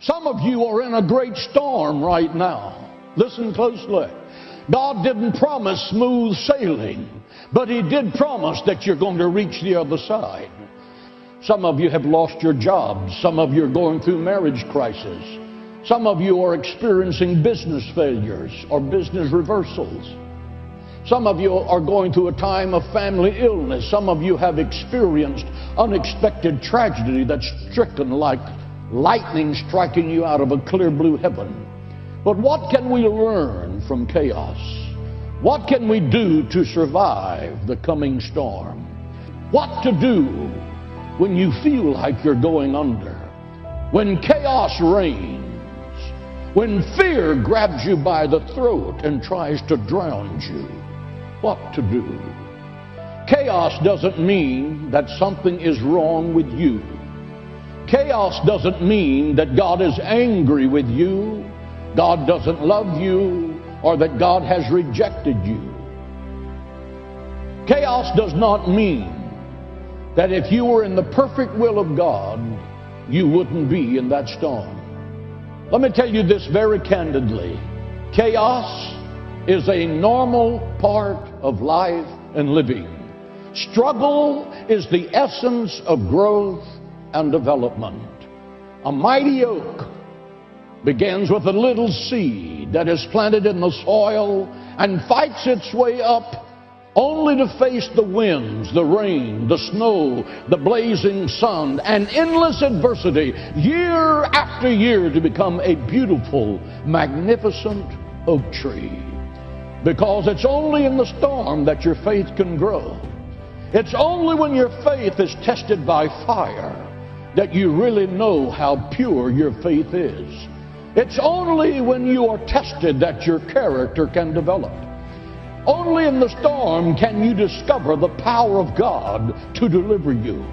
Some of you are in a great storm right now. Listen closely. God didn't promise smooth sailing, but He did promise that you're going to reach the other side. Some of you have lost your jobs. Some of you are going through marriage crisis. Some of you are experiencing business failures or business reversals. Some of you are going through a time of family illness. Some of you have experienced unexpected tragedy that's stricken like lightning striking you out of a clear blue heaven. But what can we learn from chaos? What can we do to survive the coming storm? What to do when you feel like you're going under? When chaos reigns? When fear grabs you by the throat and tries to drown you? What to do? Chaos doesn't mean that something is wrong with you. Chaos doesn't mean that God is angry with you, God doesn't love you, or that God has rejected you. Chaos does not mean that if you were in the perfect will of God, you wouldn't be in that storm. Let me tell you this very candidly. Chaos is a normal part of life and living. Struggle is the essence of growth and development. A mighty oak begins with a little seed that is planted in the soil and fights its way up only to face the winds, the rain, the snow, the blazing sun, and endless adversity year after year to become a beautiful, magnificent oak tree. Because it's only in the storm that your faith can grow. It's only when your faith is tested by fire that you really know how pure your faith is. It's only when you are tested that your character can develop. Only in the storm can you discover the power of God to deliver you.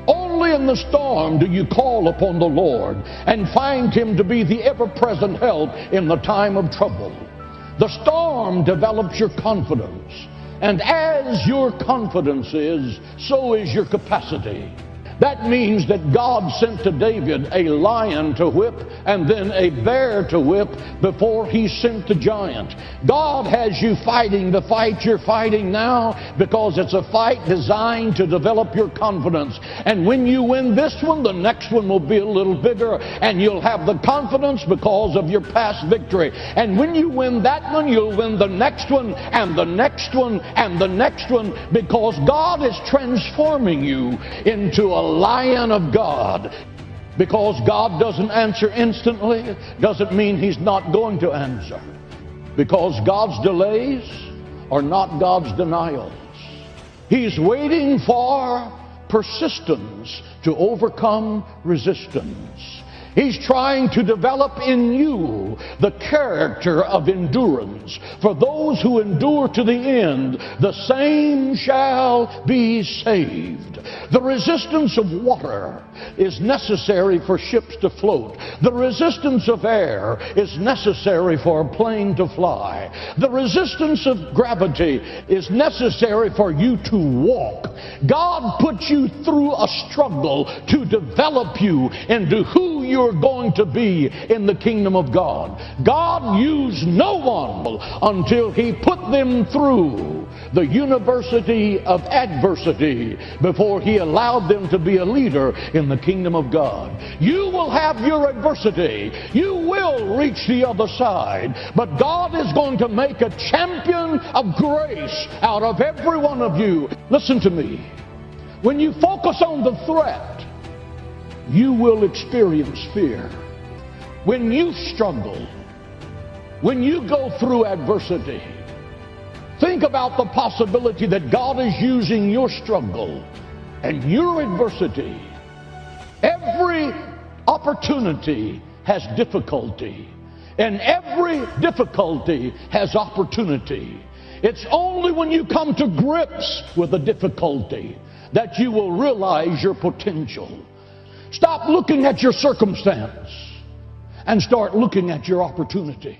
Only in the storm do you call upon the Lord and find Him to be the ever-present help in the time of trouble. The storm develops your confidence, and as your confidence is, so is your capacity. That means that God sent to David a lion to whip and then a bear to whip before He sent the giant. God has you fighting the fight you're fighting now because it's a fight designed to develop your confidence. And when you win this one, the next one will be a little bigger, and you'll have the confidence because of your past victory. And when you win that one, you'll win the next one and the next one and the next one, because God is transforming you into a lion of God. Because God doesn't answer instantly doesn't mean He's not going to answer. Because God's delays are not God's denials. He's waiting for persistence to overcome resistance. He's trying to develop in you the character of endurance. For those who endure to the end, the same shall be saved. The resistance of water is necessary for ships to float. The resistance of air is necessary for a plane to fly. The resistance of gravity is necessary for you to walk. God puts you through a struggle to develop you into who you're going to be in the kingdom of God. God used no one until He put them through the university of adversity before He allowed them to be a leader in the kingdom of God. You will have your adversity. You will reach the other side. But God is going to make a champion of grace out of every one of you. Listen to me. When you focus on the threat, you will experience fear. When you struggle, when you go through adversity, think about the possibility that God is using your struggle and your adversity. Every opportunity has difficulty, and every difficulty has opportunity. It's only when you come to grips with the difficulty that you will realize your potential. Stop looking at your circumstance and start looking at your opportunity.